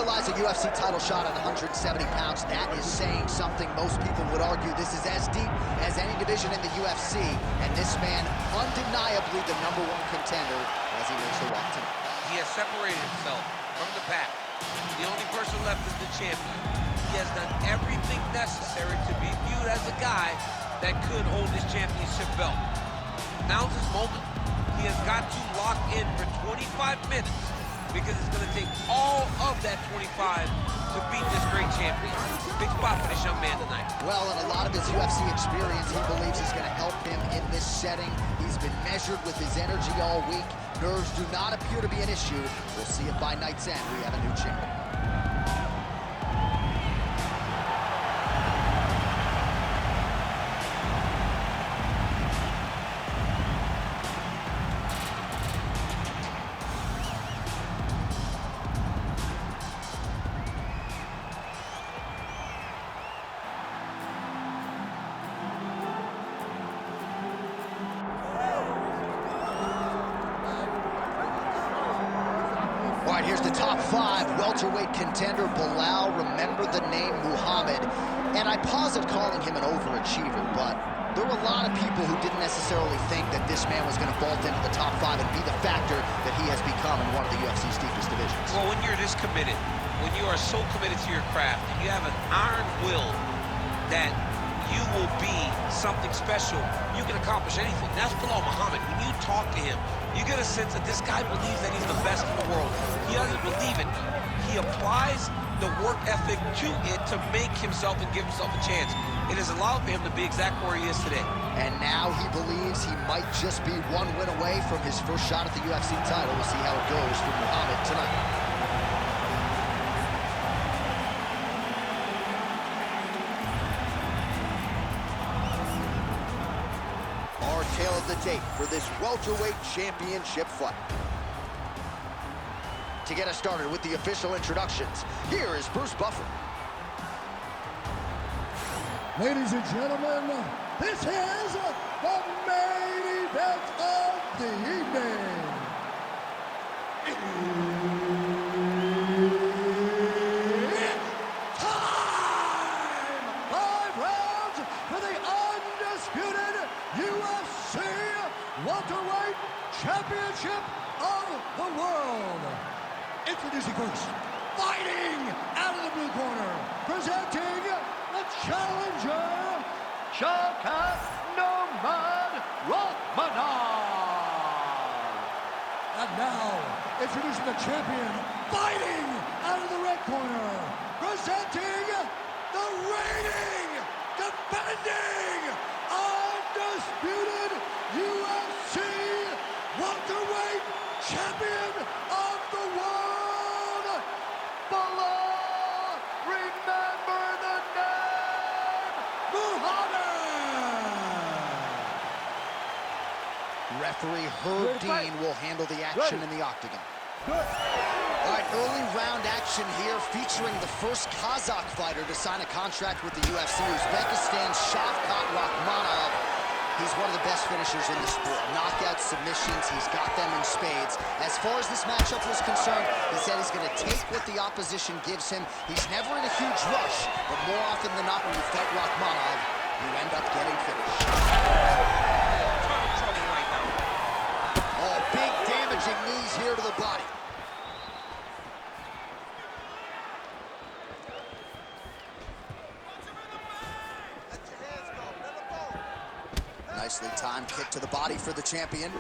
realize a UFC title shot at 170 pounds, that is saying something. Most people would argue this is as deep as any division in the UFC, and this man, undeniably the #1 contender as he makes the walk tonight. He has separated himself from the pack. The only person left is the champion. He has done everything necessary to be viewed as a guy that could hold his championship belt. Now's his moment. He has got to lock in for 25 minutes because it's going to take all of that 25 to beat this great champion. Big spot for this young man tonight. Well, and a lot of his UFC experience, he believes, is going to help him in this setting. He's been measured with his energy all week. Nerves do not appear to be an issue. We'll see if by night's end we have a new champion. All right, here's the top 5 welterweight contender, Belal. Remember the name Muhammad. And I posit calling him an overachiever, but there were a lot of people who didn't necessarily think that this man was going to vault into the top 5 and be the factor that he has become in one of the UFC's deepest divisions. Well, when you're this committed, when you are so committed to your craft, and you have an iron will that you will be something special, you can accomplish anything. That's Belal Muhammad. When you talk to him, you get a sense that this guy believes that he's the best in the world. He doesn't believe it. He applies the work ethic to it to make himself and give himself a chance. It has allowed for him to be exactly where he is today. And now he believes he might just be one win away from his first shot at the UFC title. We'll see how it goes for Muhammad tonight. Tale of the tape for this welterweight championship fight. To get us started with the official introductions, here is Bruce Buffer. Ladies and gentlemen, this is the main event of the evening. It's time! 5 rounds for the undisputed UFC welterweight championship of the world. Introducing first, fighting out of the blue corner, presenting the challenger, Shavkat Rakhmonov. And now, introducing the champion, fighting out of the red corner, presenting the reigning, defending, undisputed UFC welterweight champion of the world, Belal. Remember the name, Muhammad. Referee Herb Dean will handle the action in the octagon. All right, early round action here featuring the first Kazakh fighter to sign a contract with the UFC, Uzbekistan's Shavkat Rakhmonov. He's one of the best finishers in the sport. Knockout submissions, he's got them in spades. As far as this matchup was concerned, he said he's going to take what the opposition gives him. He's never in a huge rush, but more often than not when you fight Rakhmonov, you end up getting finished. Oh, big damaging knees here to the body. Nicely timed kick to the body for the champion.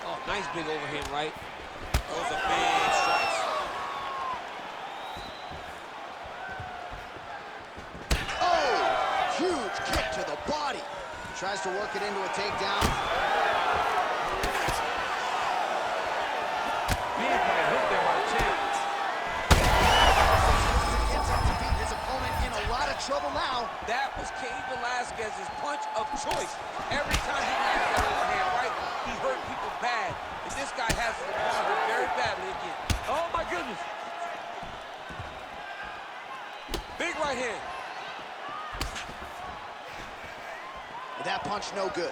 Oh, nice big overhand right. Those are big strikes. Oh, huge kick to the body. Tries to work it into a takedown. Being quite hooked there by the champ. Gets him to beat his opponent in a lot of trouble now. That was Cain Velasquez's punch of choice. Every time he landed that overhand right, he hurt people bad. And this guy has his opponent hurt very badly again. Oh my goodness. Big right hand. That punch no good.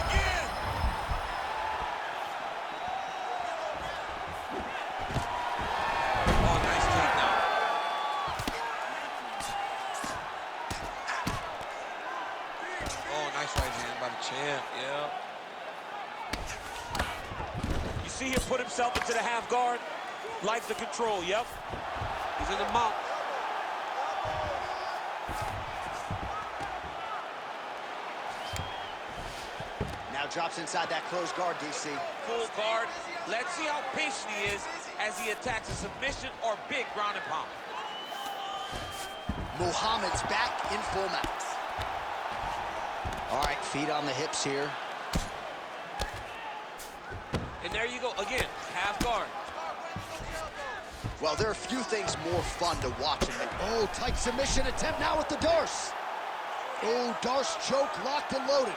Again. see him put himself into the half guard? Likes the control, yep. He's in the mount. Now drops inside that closed guard, DC. Full guard. Let's see how patient he is as he attacks a submission or big ground and pound. Muhammad's back in full mount. All right, feet on the hips here. And there you go, again, half guard. Well, there are few things more fun to watch than, oh, tight submission attempt now with the Darce. Oh, Darce choke locked and loaded.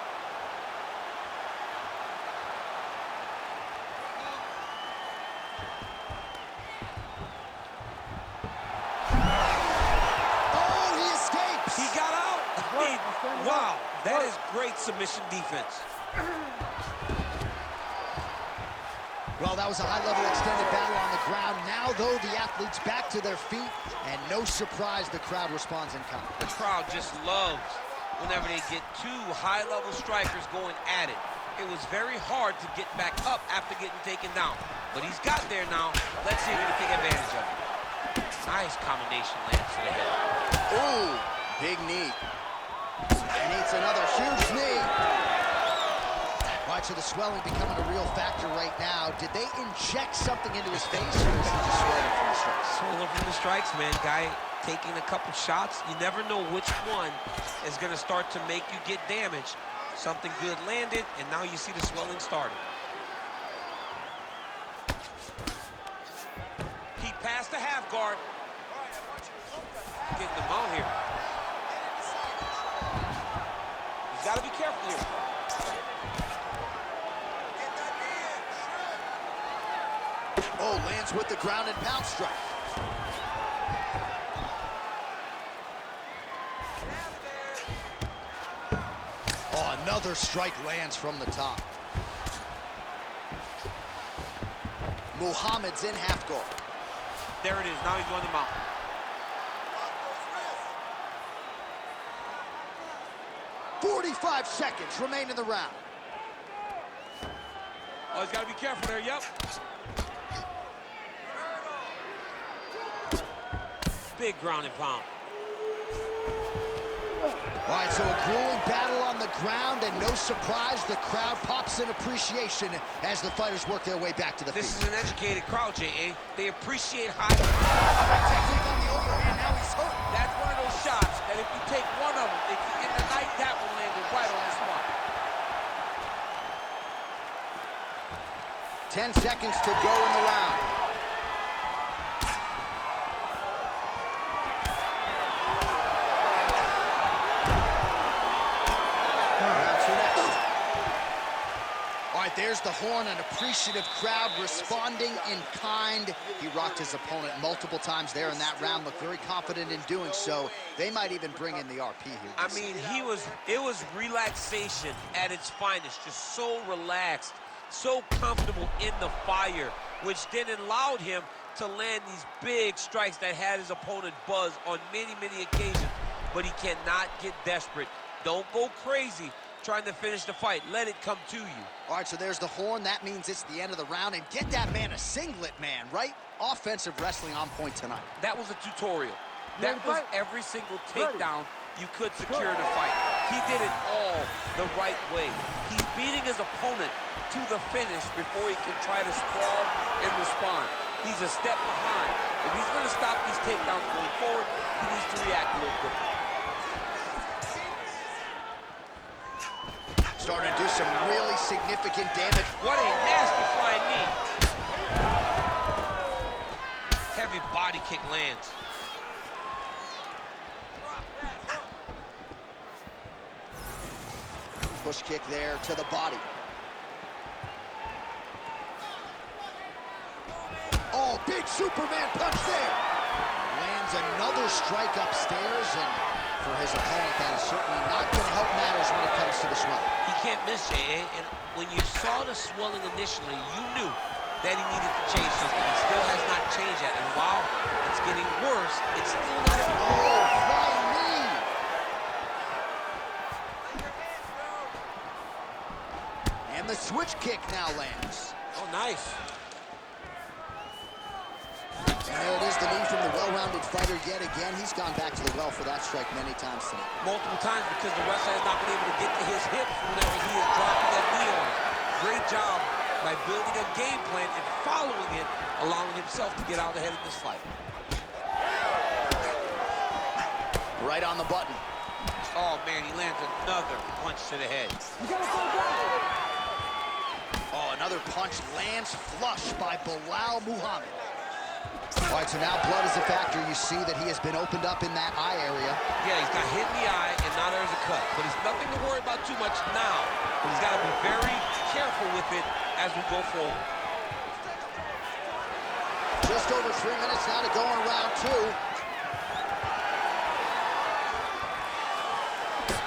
Oh, he escapes. He got out. Wow, that is great submission defense. Well, that was a high-level extended battle on the ground. Now, though, the athletes back to their feet, and no surprise, the crowd responds in kind. The crowd just loves whenever they get two high-level strikers going at it. It was very hard to get back up after getting taken down. But he's got there now. Let's see if he can take advantage of it. Nice combination lands to the head. Ooh, big knee. He needs another huge knee. All right, so the swelling becoming a real factor right now. Did they inject something into his face, or is he just swelling from the strikes? Swollen from the strikes, man. Guy taking a couple shots. You never know which one is going to start to make you get damaged. Something good landed, and now you see the swelling starting. He passed the half guard. Getting the mount here. He's got to be careful here. Oh, lands with the ground and pound strike. Oh, another strike lands from the top. Muhammad's in half guard. There it is. Now he's going to mount. .45 seconds remain in the round. Oh, he's got to be careful there. Yep. Big ground and pound. All right, so a grueling battle on the ground, and no surprise, the crowd pops in appreciation as the fighters work their way back to the feet. This is an educated crowd, J.A. They appreciate high. Technique on the overhand, now he's hurt. That's one of those shots that if you take one of them, in the night, that one landed right on the spot. 10 seconds to go in the round. There's the horn, an appreciative crowd responding in kind. He rocked his opponent multiple times there in that round, looked very confident in doing so. They might even bring in the RP here. I mean, it was relaxation at its finest, just so relaxed, so comfortable in the fire, which then allowed him to land these big strikes that had his opponent buzzed on many, many occasions. But he cannot get desperate. Don't go crazy trying to finish the fight. Let it come to you. All right, so there's the horn. That means it's the end of the round. And get that man a singlet, man, right? Offensive wrestling on point tonight. That was a tutorial. That was every single takedown you could secure in a fight. He did it all the right way. He's beating his opponent to the finish before he can try to sprawl and respond. He's a step behind. If he's going to stop these takedowns going forward, he needs to react a little quicker. Starting to do some really significant damage. What a nasty flying knee. Heavy body kick lands. Push kick there to the body. Oh, big Superman punch there. Lands another strike upstairs, and for his opponent, that is certainly not going to help matters when it comes to the swelling. He can't miss, J.A. And when you saw the swelling initially, you knew that he needed to change something. He still has not changed that. And while it's getting worse, it's still not. Oh, flying knee. And And the switch kick now lands. Oh, nice. And there it is, the knee from the well-rounded fighter yet again. He's gone back to the well for that strike many times tonight. Multiple times because the wrestler has not been able to get to his hips whenever he is dropping that knee on. Great job by building a game plan and following it, allowing himself to get out ahead of this fight. Right on the button. Oh, man, he lands another punch to the head. Oh, another punch lands flush by Belal Muhammad. All right, so now blood is a factor. You see that he has been opened up in that eye area. Yeah, he's got hit in the eye, and now there's a cut. But it's nothing to worry about too much now. But he's got to be very careful with it as we go forward. Just over 3 minutes now to go in round 2.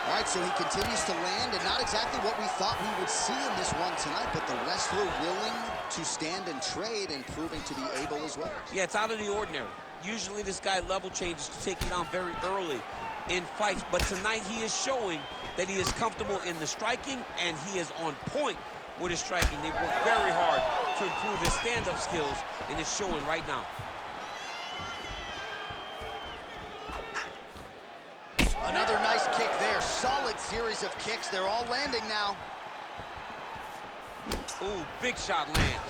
All right, so he continues to land, and not exactly what we thought we would see in this one tonight, but the wrestler willing to stand and trade and proving to be able as well. Yeah, it's out of the ordinary. Usually this guy level changes to take you down very early in fights, but tonight he is showing that he is comfortable in the striking, and he is on point with his striking. They've worked very hard to improve his stand-up skills, and it's showing right now. Another nice kick there. Solid series of kicks. They're all landing now. Ooh, big shot lands.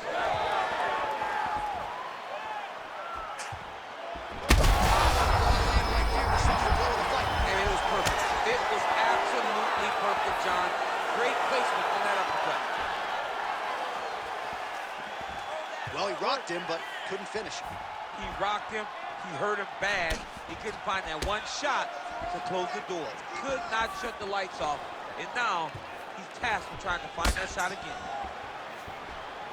And it was perfect. It was absolutely perfect, John. Great placement on that uppercut. Well, he rocked him, but couldn't finish him. He rocked him. He hurt him bad. He couldn't find that one shot to close the door. Could not shut the lights off. And now he's tasked with trying to find that shot again.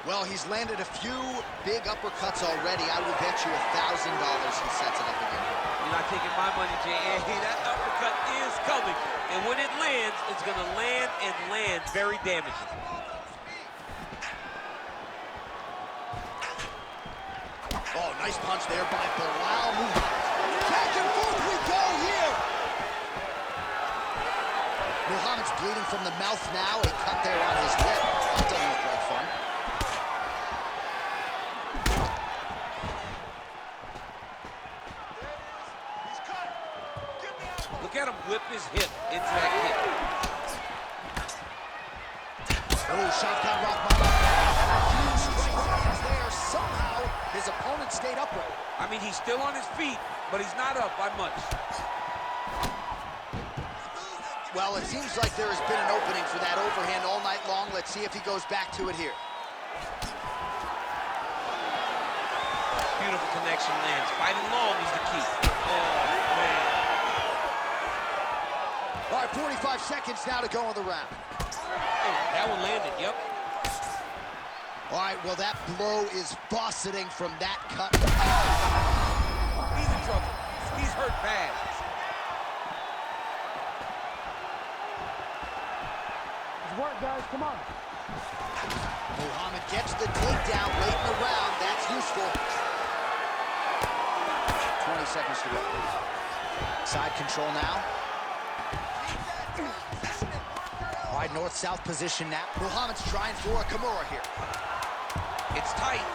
Well, he's landed a few big uppercuts already. I will bet you $1,000 he sets it up again. You're not taking my money, J.A. That uppercut is coming. And when it lands, it's going to land and land very damaging. Oh, nice punch there by Belal Muhammad. Back and forth we go here. Muhammad's bleeding from the mouth now. A cut there on his lip. That doesn't look like fun. Look at him whip his hip into that kick. Oh, Shavkat Rakhmonov. Huge right hands there. Somehow, his opponent stayed upright. I mean, he's still on his feet, but he's not up by much. Well, it seems like there has been an opening for that overhand all night long. Let's see if he goes back to it here. Beautiful connection lands. Fighting long is the key. Oh, man. All right, 45 seconds now to go in the round. Oh, that one landed, yep. All right, well, that blow is fauceting from that cut. He's in trouble. He's hurt bad. Good work, guys. Come on. Muhammad gets the takedown late in the round. That's useful. 20 seconds to go. Side control now. All right, north-south position now. Muhammad's trying for a Kimura here. It's tight.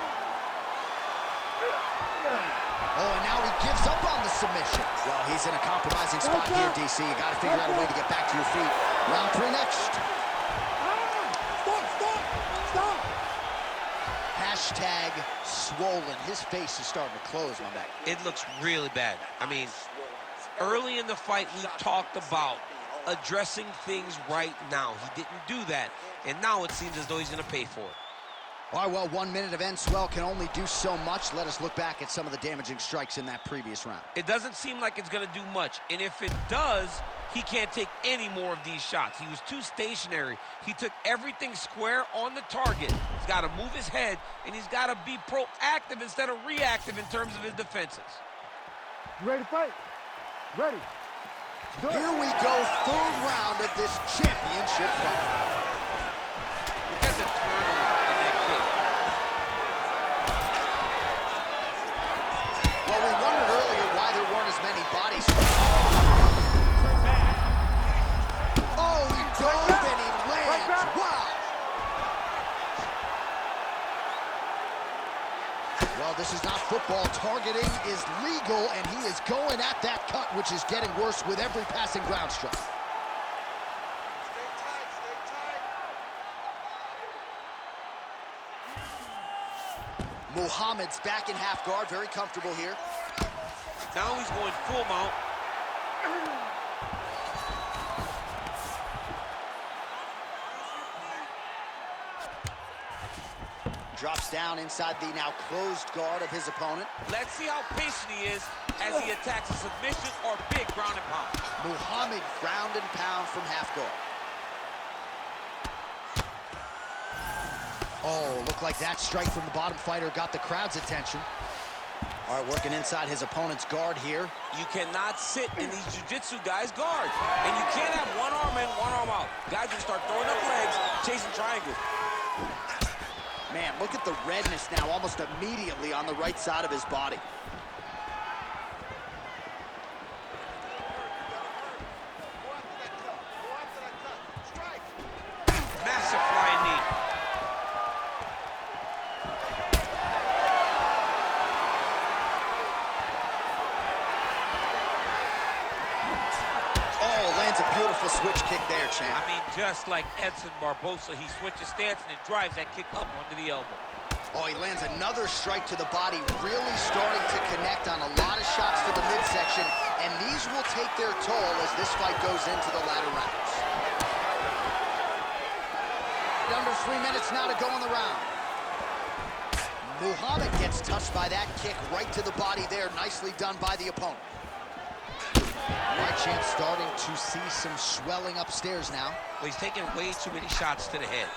Oh, and now he gives up on the submission. Well, he's in a compromising spot here, DC. You got to figure out a way to get back to your feet. Round 3 next. Stop! Hashtag swollen. His face is starting to close on that. It looks really bad. I mean, early in the fight, we talked about addressing things right now. He didn't do that, and now it seems as though he's going to pay for it. All right, well, 1 minute of end swell can only do so much. Let us look back at some of the damaging strikes in that previous round. It doesn't seem like it's going to do much, and if it does, he can't take any more of these shots. He was too stationary. He took everything square on the target. He's got to move his head, and he's got to be proactive instead of reactive in terms of his defenses. You ready to fight? Ready. Here we go, 3rd round of this championship fight. Look at the turnover in that kick. Well, we wondered earlier why there weren't as many bodies. Oh, he dove and he lands. Wow. Well, this is not football. Targeting is legal, and he is going at that cut, which is getting worse with every passing ground strike. Muhammad's back in half guard, very comfortable here. Now he's going full mount. Drops down inside the now closed guard of his opponent. Let's see how patient he is as he attacks a submission or big ground and pound. Muhammad ground and pound from half guard. Oh, looked like that strike from the bottom fighter got the crowd's attention. All right, working inside his opponent's guard here. You cannot sit in these jiu-jitsu guys' guard. And you can't have one arm in, one arm out. Guys will start throwing up legs, chasing triangles. Man, look at the redness now almost immediately on the right side of his body. Massive flying knee. Oh, lands a beautiful switch kick there, champ. I mean, just like Edson Barbosa, he switches stance and then drives that kick up onto the elbow. Oh, he lands another strike to the body, really starting to connect on a lot of shots to the midsection, and these will take their toll as this fight goes into the latter rounds. Under 3 minutes now to go in the round. Muhammad gets touched by that kick right to the body there. Nicely done by the opponent. Right, champ, starting to see some swelling upstairs now. Well, he's taking way too many shots to the head.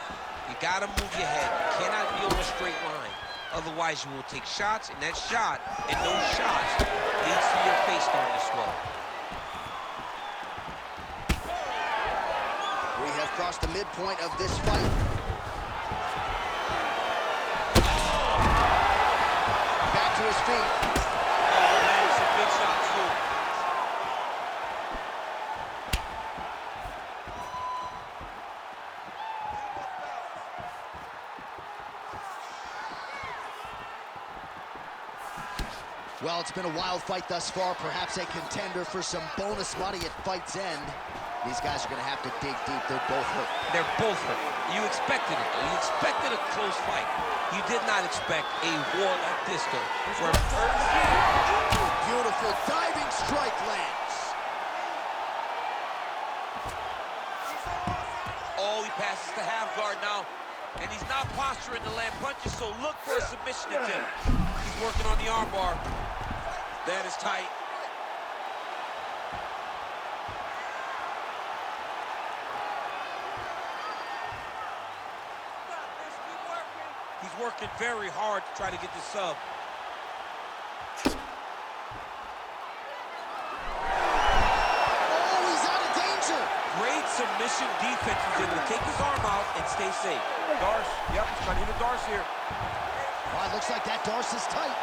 You gotta move your head. You cannot be on a straight line. Otherwise, you will take shots, and that shot and those shots leads to your face starting to swell. We have crossed the midpoint of this fight. Back to his feet. Oh, man, some big shots, too. Well, it's been a wild fight thus far, perhaps a contender for some bonus money at fight's end. These guys are going to have to dig deep. They're both hurt. They're both hurt. You expected it, though. You expected a close fight. You did not expect a war like this, though. Beautiful diving strike lands. Oh, he passes to half guard now. And he's not posturing to land punches, so look for a submission attempt. He's working on the arm bar. That is tight. He's working very hard to try to get the sub. Oh, he's out of danger. Great submission defense. He's able to take his arm out and stay safe. Darce, yep, he's trying to hit a Darce here. Well, it looks like that Darce is tight.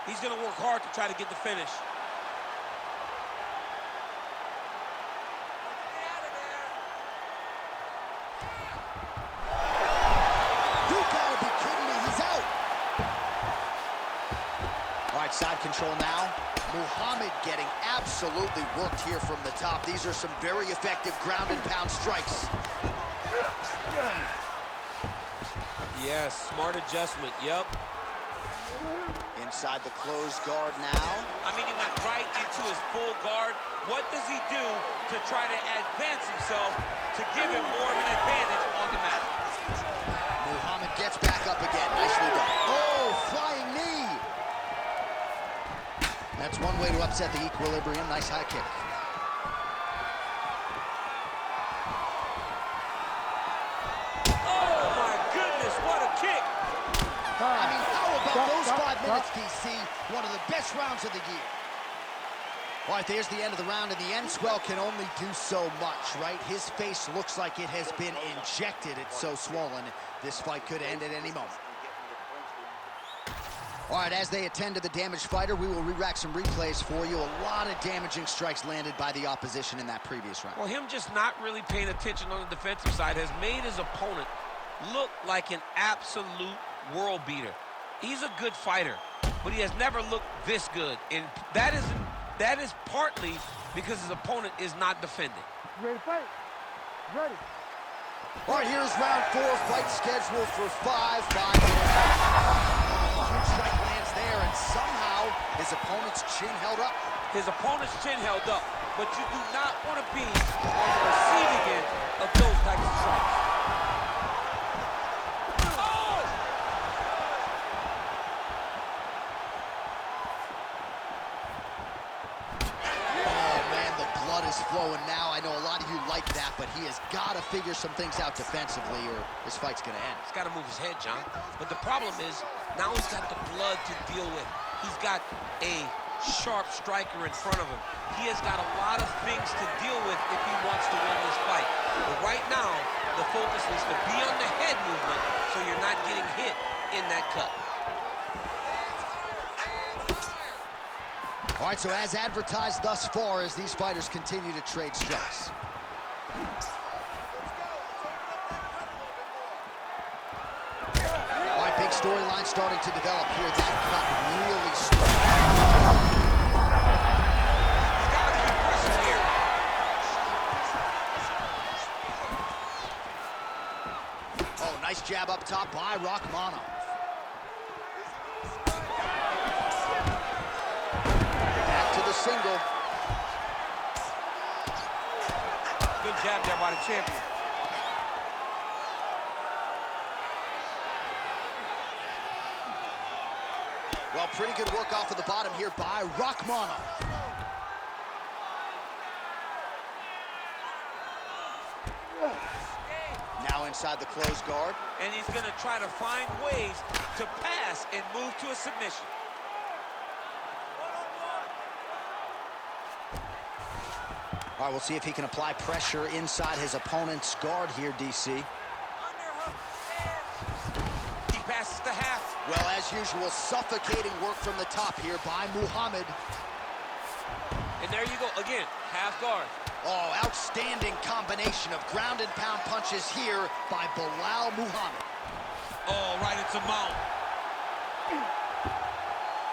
He's going to work hard to try to get the finish. You gotta be kidding me, he's out. All right, side control now. Muhammad getting absolutely worked here from the top. These are some very effective ground and pound strikes. Yes, smart adjustment, yep. Inside the closed guard now. I mean, he went right into his full guard. What does he do to try to advance himself to give him more of an advantage on the mat? Muhammad gets back up again. Nicely done. Oh, flying knee. That's one way to upset the equilibrium. Nice high kick. Oh, my goodness, what a kick. I mean, how about those 5 minutes, DC? One of the best rounds of the year. All right, there's the end of the round, and the end swell can only do so much, right? His face looks like it has been injected. It's so swollen. This fight could end at any moment. All right, as they attend to the damaged fighter, we will re-rack some replays for you. A lot of damaging strikes landed by the opposition in that previous round. Well, him just not really paying attention on the defensive side has made his opponent look like an absolute world beater. He's a good fighter, but he has never looked this good. And that is partly because his opponent is not defending. Ready to fight? Ready. All right, here's round 4, fight scheduled for 5 minutes. Huge strike lands there, and somehow his opponent's chin held up. His opponent's chin held up, but you do not want to be on the receiving end of those types of strikes. Flowing now. I know a lot of you like that, but he has got to figure some things out defensively or this fight's going to end. He's got to move his head, John. But the problem is, now he's got the blood to deal with. He's got a sharp striker in front of him. He has got a lot of things to deal with if he wants to win this fight. But right now, the focus is to be on the head movement so you're not getting hit in that cut. All right, so as advertised thus far, as these fighters continue to trade strikes. All right, big storyline starting to develop here. That cut really strong. He's got to keep pressing here. Oh, nice jab up top by Rakhmonov. Single. Good jab there by the champion. Well, pretty good work off of the bottom here by Rakhmonov. Now inside the closed guard. And he's going to try to find ways to pass and move to a submission. All right, we'll see if he can apply pressure inside his opponent's guard here, DC. He passes the half. Well, as usual, suffocating work from the top here by Muhammad. And there you go, again, half guard. Oh, outstanding combination of ground and pound punches here by Bilal Muhammad. Oh, right into mount.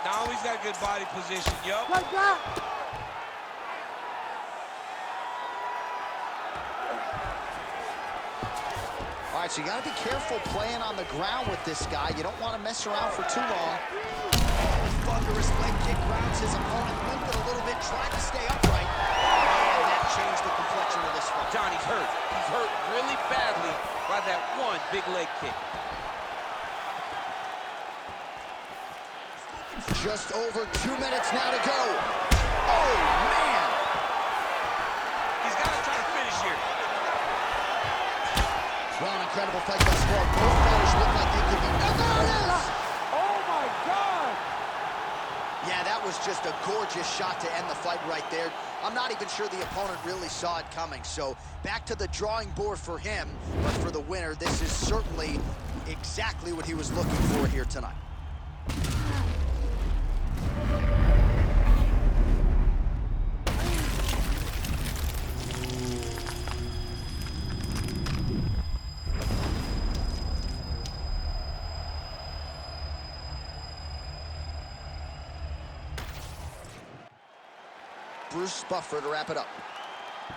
Now he's got a good body position, yup. Like that. All right, so you got to be careful playing on the ground with this guy. You don't want to mess around for too long. Thunderous leg kick grounds his opponent, limping a little bit, trying to stay upright. And that changed the complexion of this fight. John, he's hurt. He's hurt really badly by that one big leg kick. Just over 2 minutes now to go. Oh, man. He's got to try to finish here. Well, an incredible fight thus far. Both fighters look like they could be nothing. Oh, my God. Yeah, that was just a gorgeous shot to end the fight right there. I'm not even sure the opponent really saw it coming. So back to the drawing board for him. But for the winner, this is certainly exactly what he was looking for here tonight. Bruce Buffer to wrap it up.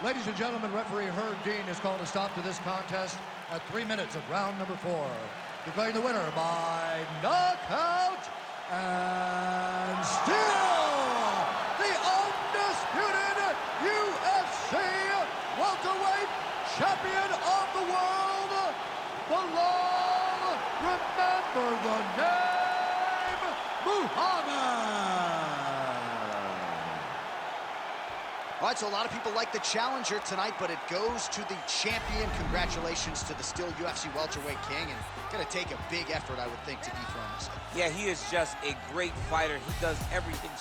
Ladies and gentlemen, referee Herb Dean has called a stop to this contest at 3 minutes of round number 4. Declaring the winner by knockout and still the undisputed UFC welterweight champion of the world, Bilal, remember the name, Muhammad. All right, so a lot of people like the challenger tonight, but it goes to the champion. Congratulations to the still UFC welterweight king, and going to take a big effort, I would think, to dethrone this. Yeah, he is just a great fighter. He does everything